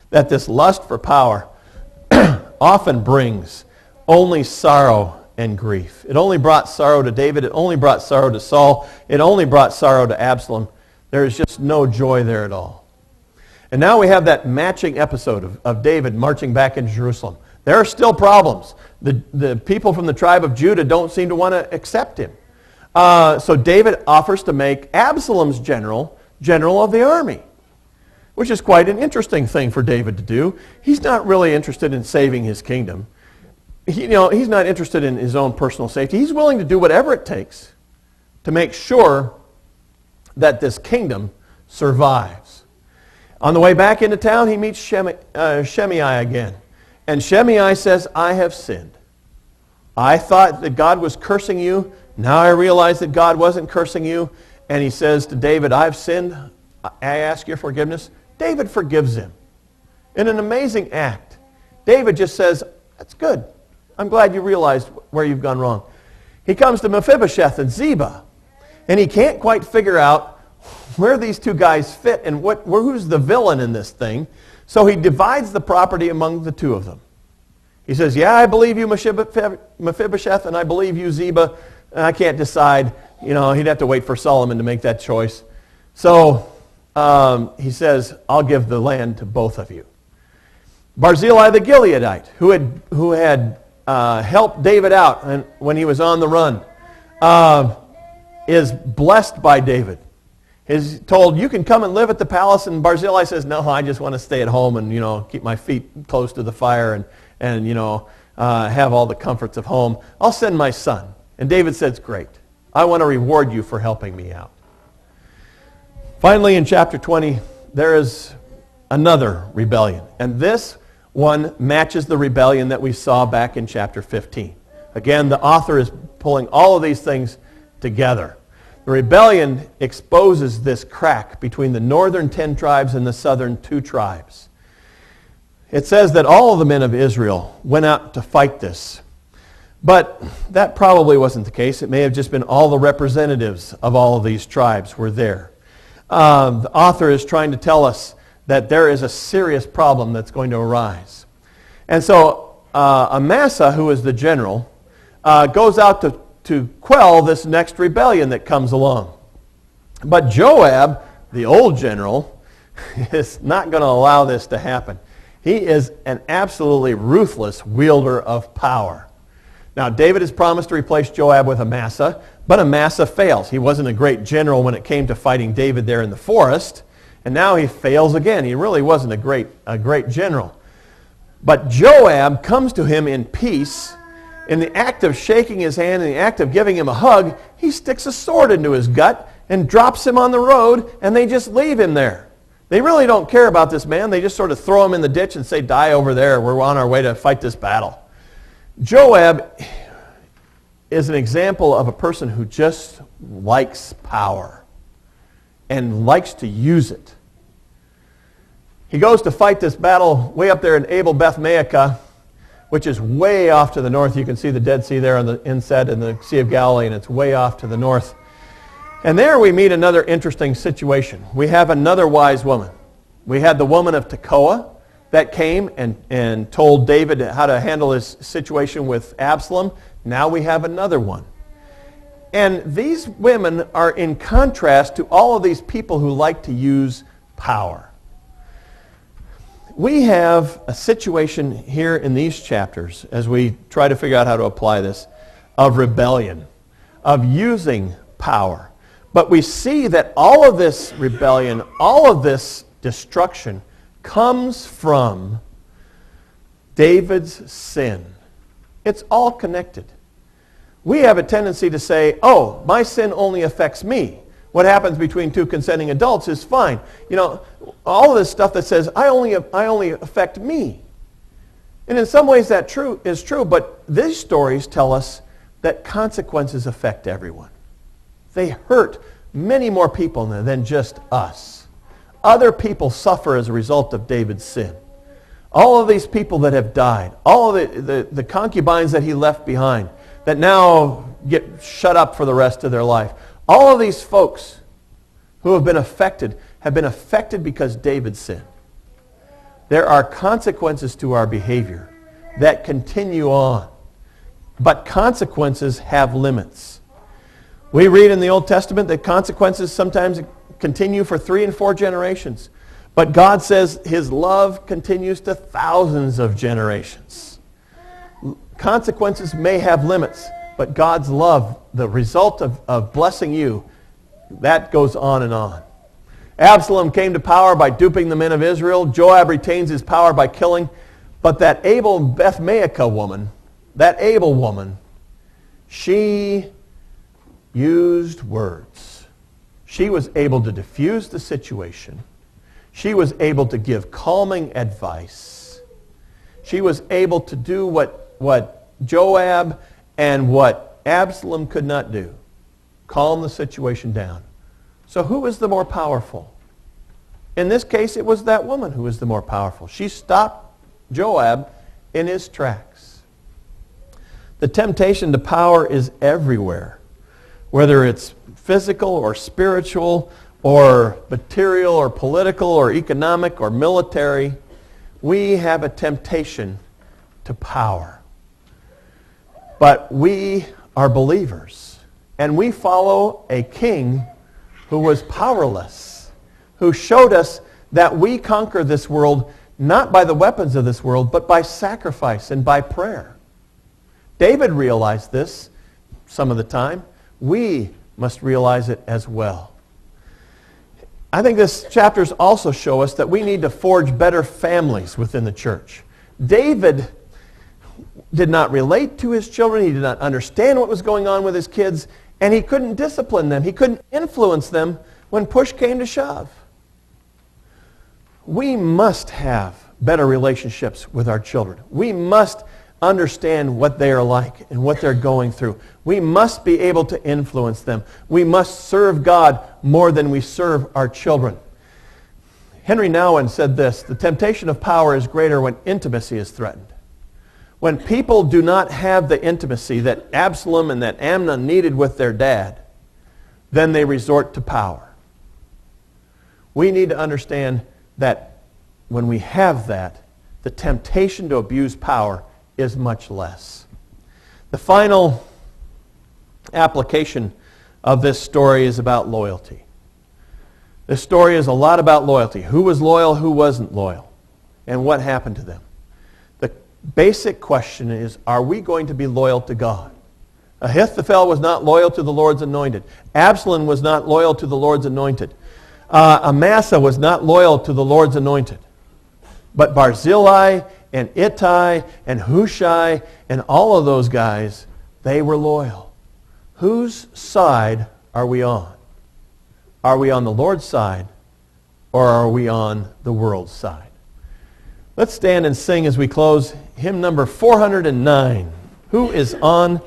that this lust for power often brings only sorrow and grief. It only brought sorrow to David. It only brought sorrow to Saul. It only brought sorrow to Absalom. There is just no joy there at all. And now we have that matching episode of David marching back into Jerusalem. There are still problems. The people from the tribe of Judah don't seem to want to accept him. So David offers to make Absalom's general of the army, which is quite an interesting thing for David to do. He's not really interested in saving his kingdom. He's not interested in his own personal safety. He's willing to do whatever it takes to make sure that this kingdom survives. On the way back into town, he meets Shimei again. And Shimei says, I have sinned. I thought that God was cursing you. Now I realize that God wasn't cursing you. And he says to David, I've sinned. I ask your forgiveness. David forgives him. In an amazing act. David just says, that's good. I'm glad you realized where you've gone wrong. He comes to Mephibosheth and Ziba, and he can't quite figure out where these two guys fit and who's the villain in this thing. So he divides the property among the two of them. He says, yeah, I believe you, Mephibosheth, and I believe you, Ziba. And I can't decide. He'd have to wait for Solomon to make that choice. So he says, I'll give the land to both of you. Barzillai the Gileadite, who had helped David out when he was on the run, is blessed by David. He's told, you can come and live at the palace, and Barzillai says, no, I just want to stay at home and keep my feet close to the fire and have all the comforts of home. I'll send my son. And David says, great. I want to reward you for helping me out. Finally, in chapter 20, there is another rebellion. And this one matches the rebellion that we saw back in chapter 15. Again, the author is pulling all of these things together. The rebellion exposes this crack between the northern 10 tribes and the southern 2 tribes. It says that all of the men of Israel went out to fight this. But that probably wasn't the case. It may have just been all the representatives of all of these tribes were there. The author is trying to tell us that there is a serious problem that's going to arise. And so Amasa, who is the general, goes out to quell this next rebellion that comes along. But Joab, the old general, is not going to allow this to happen. He is an absolutely ruthless wielder of power. Now, David has promised to replace Joab with Amasa, but Amasa fails. He wasn't a great general when it came to fighting David there in the forest, and now he fails again. He really wasn't a great general. But Joab comes to him in peace. In the act of shaking his hand, in the act of giving him a hug, he sticks a sword into his gut and drops him on the road, and they just leave him there. They really don't care about this man. They just sort of throw him in the ditch and say, die over there. We're on our way to fight this battle. Joab is an example of a person who just likes power and likes to use it. He goes to fight this battle way up there in Abel Beth Maacah, which is way off to the north. You can see the Dead Sea there on the inset and the Sea of Galilee, and it's way off to the north. And there we meet another interesting situation. We have another wise woman. We had the woman of Tekoa that came and told David how to handle his situation with Absalom. Now we have another one. And these women are in contrast to all of these people who like to use power. We have a situation here in these chapters, as we try to figure out how to apply this, of rebellion, of using power. But we see that all of this rebellion, all of this destruction comes from David's sin. It's all connected. We have a tendency to say, oh, my sin only affects me. What happens between 2 consenting adults is fine. All of this stuff that says, I only affect me. And in some ways that is true, but these stories tell us that consequences affect everyone. They hurt many more people than just us. Other people suffer as a result of David's sin. All of these people that have died, all of the concubines that he left behind, that now get shut up for the rest of their life. All of these folks who have been affected because David sinned. There are consequences to our behavior that continue on. But consequences have limits. We read in the Old Testament that consequences sometimes continue for 3 and 4 generations. But God says His love continues to thousands of generations. Consequences may have limits, but God's love, the result of blessing you, that goes on and on. Absalom came to power by duping the men of Israel. Joab retains his power by killing. But that able Beth-Maachah woman, that able woman, she used words. She was able to diffuse the situation. She was able to give calming advice. She was able to do what Joab and what Absalom could not do. Calm the situation down. So who is the more powerful? In this case, it was that woman who was the more powerful. She stopped Joab in his tracks. The temptation to power is everywhere. Whether it's physical or spiritual or material or political or economic or military, we have a temptation to power. But we are believers, and we follow a king who was powerless, who showed us that we conquer this world not by the weapons of this world, but by sacrifice and by prayer. David realized this some of the time. We must realize it as well. I think this chapters also show us that we need to forge better families within the church. David did not relate to his children. He did not understand what was going on with his kids, and he couldn't discipline them. He couldn't influence them when push came to shove. We must have better relationships with our children. We must understand what they are like and what they're going through. We must be able to influence them. We must serve God more than we serve our children. Henry Nouwen said this: the temptation of power is greater when intimacy is threatened. When people do not have the intimacy that Absalom and that Amnon needed with their dad, then they resort to power. We need to understand that when we have that, the temptation to abuse power is much less. The final application of this story is about loyalty. This story is a lot about loyalty. Who was loyal, who wasn't loyal, and what happened to them. The basic question is, are we going to be loyal to God? Ahithophel was not loyal to the Lord's anointed. Absalom was not loyal to the Lord's anointed. Amasa was not loyal to the Lord's anointed. But Barzillai and Ittai and Hushai and all of those guys, they were loyal. Whose side are we on? Are we on the Lord's side, or are we on the world's side? Let's stand and sing as we close hymn number 409. Who is on